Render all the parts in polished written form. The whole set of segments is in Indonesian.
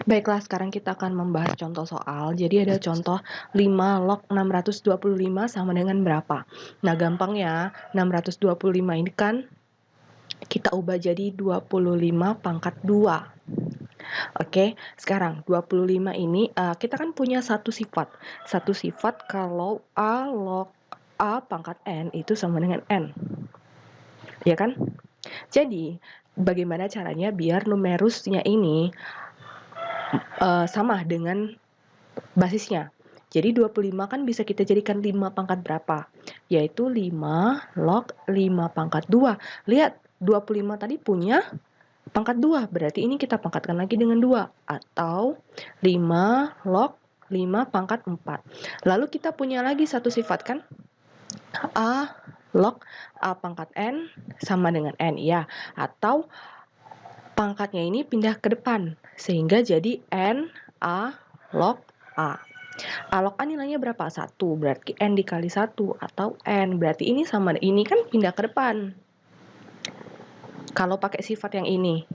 Baiklah, sekarang kita akan membahas contoh soal. Jadi ada contoh 5 log 625 sama dengan berapa? Nah, gampang ya. 625 ini kan kita ubah jadi 25 pangkat 2. Oke, sekarang 25 ini kita kan punya satu sifat. Satu sifat kalau A log A pangkat N itu sama dengan N. Ya kan? Jadi, bagaimana caranya biar numerusnya ini sama dengan basisnya. Jadi 25 kan bisa kita jadikan 5 pangkat berapa? Yaitu 5 log 5 pangkat 2. Lihat, 25 tadi punya pangkat 2. Berarti ini kita pangkatkan lagi dengan 2. Atau 5 log 5 pangkat 4. Lalu kita punya lagi satu sifat kan? A log A pangkat N sama dengan N. Ya, atau pangkatnya ini pindah ke depan. Sehingga jadi N A log A. A log A nilainya berapa? 1, berarti N dikali 1, atau N, berarti ini sama, ini kan pindah ke depan. Kalau pakai sifat yang ini,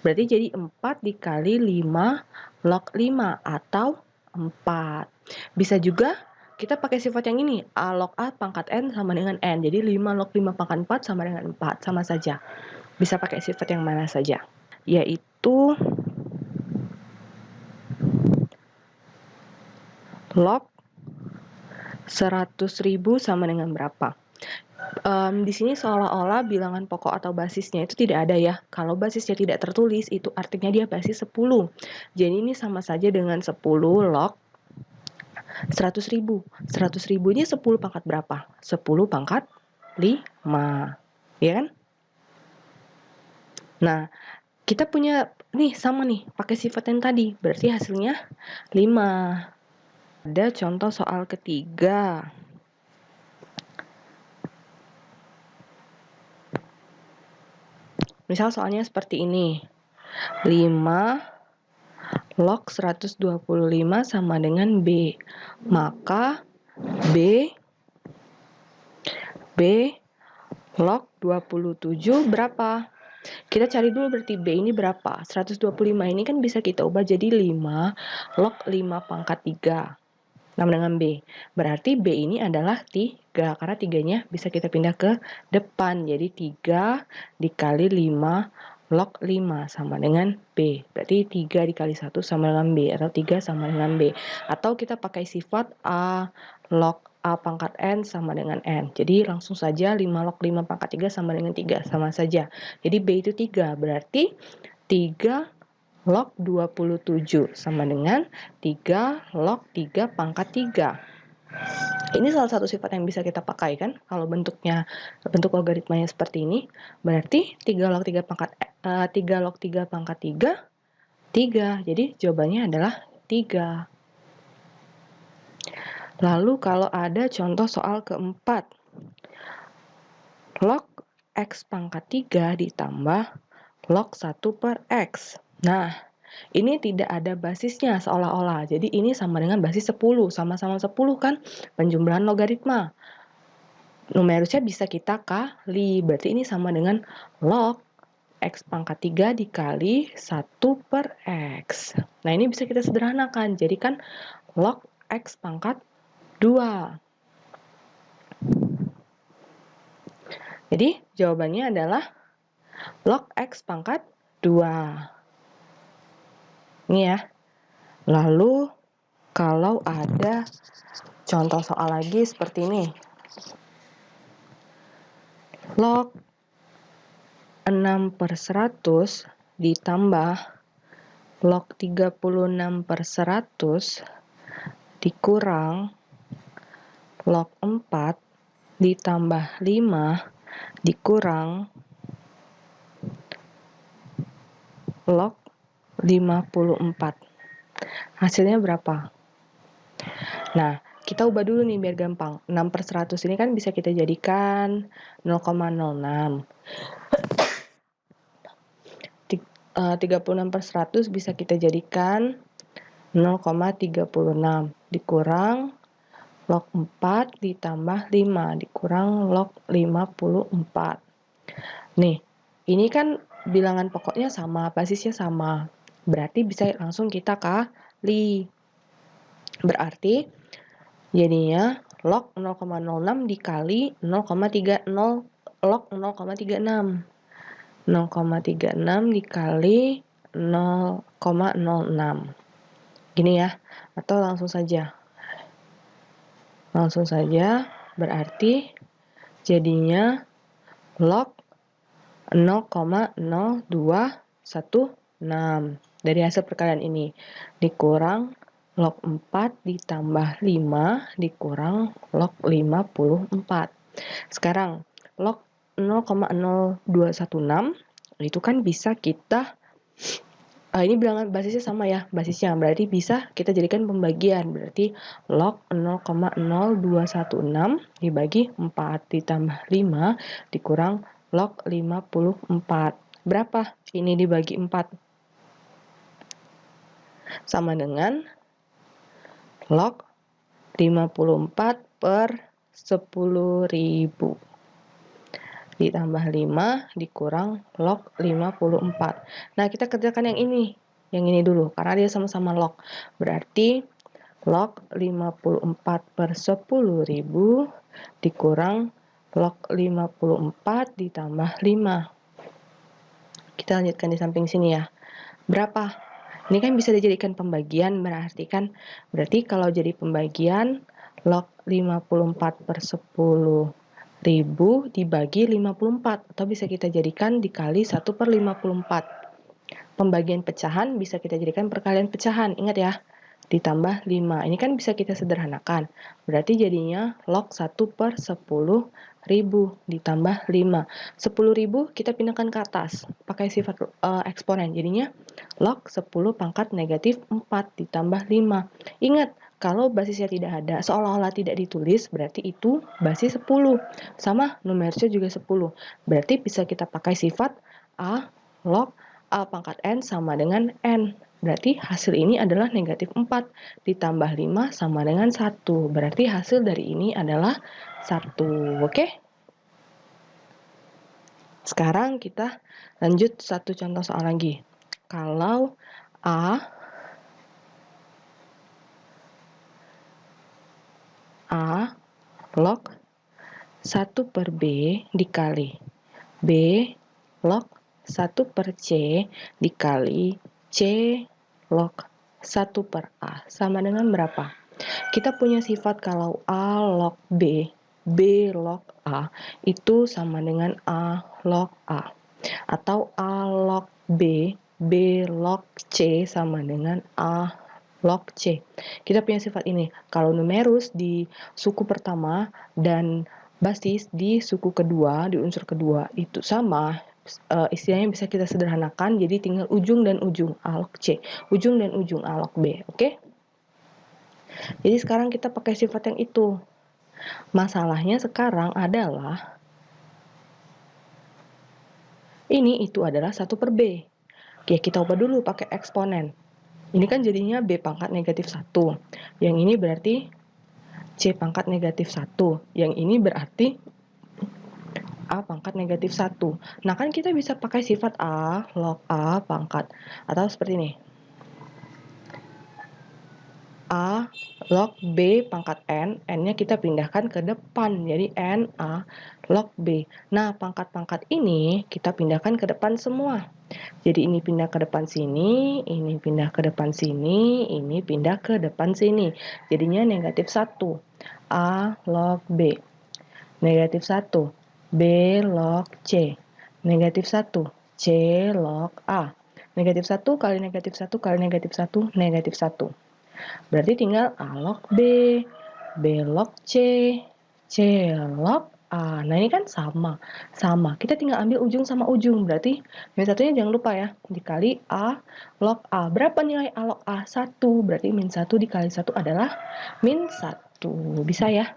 berarti jadi 4 dikali 5 log 5, atau 4. Bisa juga kita pakai sifat yang ini, A log A pangkat N sama dengan N, jadi 5 log 5 pangkat 4 sama dengan 4, sama saja. Bisa pakai sifat yang mana saja, yaitu log 100.000 sama dengan berapa? Di sini seolah-olah bilangan pokok atau basisnya itu tidak ada ya. Kalau basisnya tidak tertulis, itu artinya dia basis 10. Jadi ini sama saja dengan 10 log 100.000. 100.000 ini 10 pangkat berapa? 10 pangkat 5. Ya kan? Nah, kita punya nih sama nih, pakai sifat yang tadi. Berarti hasilnya 5. Ada contoh soal ketiga. Misal soalnya seperti ini. 5 log 125 sama dengan B. Maka B log 27 berapa? Kita cari dulu berarti B ini berapa? 125 ini kan bisa kita ubah jadi 5 log 5 pangkat 3. Sama dengan B. Berarti B ini adalah 3. Karena 3-nya bisa kita pindah ke depan. Jadi 3 dikali 5 log 5 sama dengan B. Berarti 3 dikali 1 sama dengan B. Atau 3 sama dengan B. Atau kita pakai sifat A log A pangkat N sama dengan N. Jadi langsung saja 5 log 5 pangkat 3 sama dengan 3. Sama saja. Jadi B itu 3. Berarti 3 log 27 sama dengan 3 log 3 pangkat 3. Ini salah satu sifat yang bisa kita pakai kan, kalau bentuk logaritmanya seperti ini, berarti 3 log 3 pangkat 3 log 3 pangkat 3, 3. Jadi jawabannya adalah 3. Lalu kalau ada contoh soal keempat, log X pangkat 3 ditambah log 1 per X. Nah, ini tidak ada basisnya seolah-olah. Jadi ini sama dengan basis 10. Sama-sama 10 kan penjumlahan logaritma. Numerusnya bisa kita kali. Berarti ini sama dengan log X pangkat 3 dikali 1 per X. Nah, ini bisa kita sederhanakan. Jadi kan log X pangkat 2. Jadi jawabannya adalah log X pangkat 2. Ini ya. Lalu kalau ada contoh soal lagi seperti ini. Log 6 per 100 ditambah log 36 per 100 dikurang log 4 ditambah 5 dikurang log 54. Hasilnya berapa? Nah, kita ubah dulu nih biar gampang. 6 per 100 ini kan bisa kita jadikan 0,06. 36 per 100 bisa kita jadikan 0,36 dikurang log 4 ditambah 5 dikurang log 54. Nih, ini kan bilangan pokoknya sama, basisnya sama. Berarti bisa langsung kita kali. Berarti jadinya log 0,06 dikali 0,30 log 0,36. 0,36 dikali 0,06. Gini ya, atau langsung saja. Langsung saja, berarti jadinya log 0,0216 dari hasil perkalian ini dikurang log 4 ditambah 5 dikurang log 54. Sekarang log 0,0216 itu kan bisa kita ini bilangan basisnya sama ya, basisnya berarti bisa kita jadikan pembagian, berarti log 0,0216 dibagi 4 ditambah 5 dikurang log 54. Berapa ini dibagi 4? Sama dengan log 54 per 10.000 ditambah 5 dikurang log 54. Nah, kita kerjakan yang ini dulu, karena dia sama-sama log. Berarti log 54 per 10.000 dikurang log 54 ditambah 5. Kita lanjutkan di samping sini ya. Berapa? Ini kan bisa dijadikan pembagian, berarti kalau jadi pembagian log 54 per 10.000 dibagi 54, atau bisa kita jadikan dikali 1 per 54. Pembagian pecahan bisa kita jadikan perkalian pecahan, ingat ya, ditambah 5. Ini kan bisa kita sederhanakan, berarti jadinya log 1 per 10.000 ditambah 5. 10.000 kita pindahkan ke atas, pakai sifat eksponen, jadinya log 10 pangkat negatif 4 ditambah 5. Ingat, kalau basisnya tidak ada, seolah-olah tidak ditulis, berarti itu basis 10. Sama numerisnya juga 10. Berarti bisa kita pakai sifat A log A pangkat N sama dengan N. Berarti hasil ini adalah negatif 4 ditambah 5 sama dengan 1. Berarti hasil dari ini adalah 1. Oke? Sekarang kita lanjut satu contoh soal lagi. Kalau A log 1 per B dikali B log 1 per C dikali C log 1 per A sama dengan berapa? Kita punya sifat kalau A log B, B log A itu sama dengan A log A. Atau A log B, B log C sama dengan A log C. Kita punya sifat ini. Kalau numerus di suku pertama dan basis di suku kedua, di unsur kedua itu sama, istilahnya bisa kita sederhanakan, jadi tinggal ujung dan ujung A log C, ujung dan ujung A log B, oke? Jadi sekarang kita pakai sifat yang itu. Masalahnya sekarang adalah itu adalah 1 per B. Oke, kita ubah dulu pakai eksponen. Ini kan jadinya B pangkat negatif 1. Yang ini berarti C pangkat negatif 1. Yang ini berarti A pangkat negatif 1. Nah, kan kita bisa pakai sifat A log A pangkat. Atau seperti ini. A log B pangkat N, N-nya kita pindahkan ke depan, jadi N A log B. Nah, pangkat-pangkat ini kita pindahkan ke depan semua. Jadi ini pindah ke depan sini, ini pindah ke depan sini, ini pindah ke depan sini. Jadinya negatif 1. A log B. Negatif 1. B log C. Negatif 1. C log A. Negatif 1 kali negatif 1 kali negatif 1, negatif 1. Berarti tinggal A log B, B log C, C log A. Nah, ini kan sama. Kita tinggal ambil ujung sama ujung. Berarti min satunya jangan lupa ya. Dikali A log A. Berapa nilai A log A? 1. Berarti min 1 dikali 1 adalah min 1. Bisa ya?